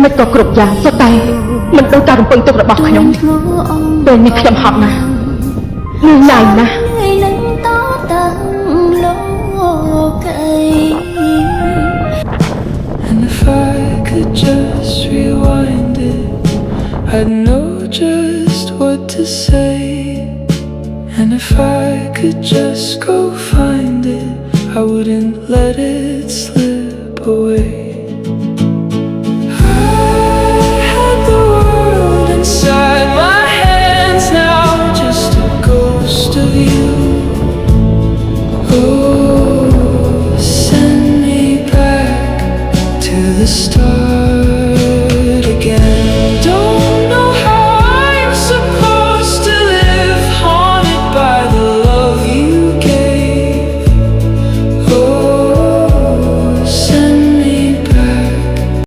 មិនក៏គ្រប់យ៉ាងសុទ្ធតែមិនដូចការរំពឹងទុករបស់ខ្ញុំពេលនេះខ្ញុំហត់ណាស់នឿយណាយណាស់ And if I could just rewind it, I'd know just what to say. And if I could just go find it, I wouldn't let it slip away.